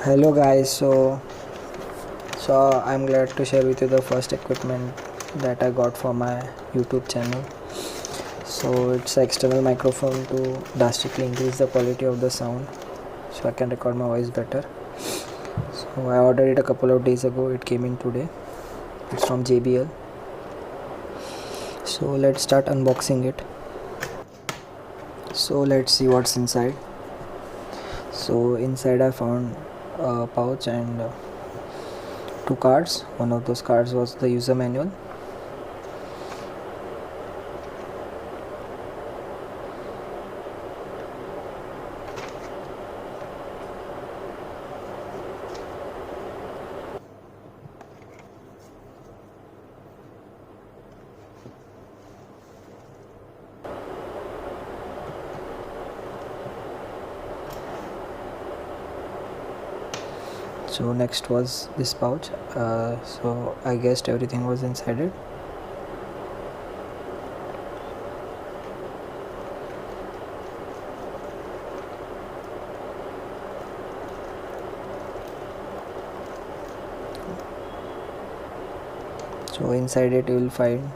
Hello guys, so I'm glad to share with you the first equipment that I got for my YouTube channel. So it's an external microphone to drastically increase the quality of the sound, so I can record my voice better. So I ordered it a couple of days ago. It came in today. It's from JBL. So let's start unboxing it. So let's see what's inside. So inside I found a pouch and two cards. One of those cards was the user manual. So next was this pouch. So I guessed everything was inside it. So inside it you will find,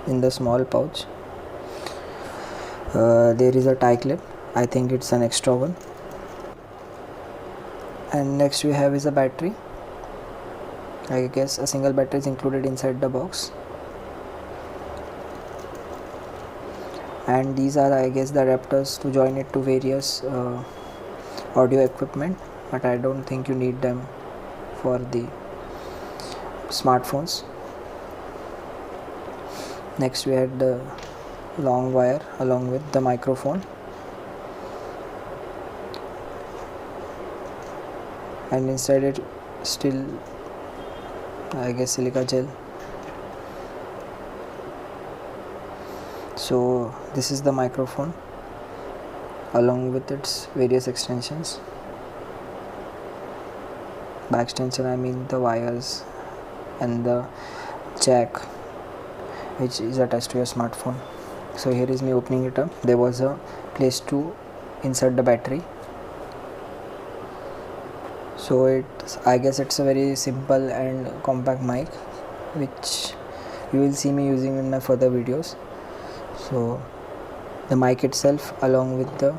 in the small pouch, there is a tie clip. I think it's an extra one. And next we have is a battery. I guess a single battery is included inside the box. And these are, I guess, the adapters to join it to various audio equipment, but I don't think you need them for the smartphones. Next we had the long wire along with the microphone, and inside it still, I guess, silica gel. So this is the microphone along with its various extensions. By extension I mean the wires and the jack which is attached to your smartphone. So here is me opening it up. There was a place to insert the battery. So I guess it's a very simple and compact mic which you will see me using in my further videos. So the mic itself along with the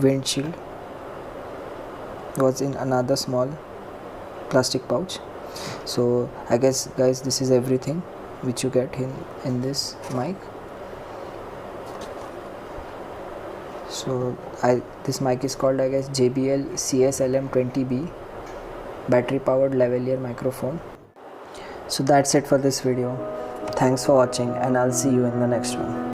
windshield was in another small plastic pouch. So I guess, guys, this is everything which you get in this mic. So this mic is called, I guess, JBL CSLM20B battery powered lavalier microphone. So that's it for this video. Thanks for watching, and I'll see you in the next one.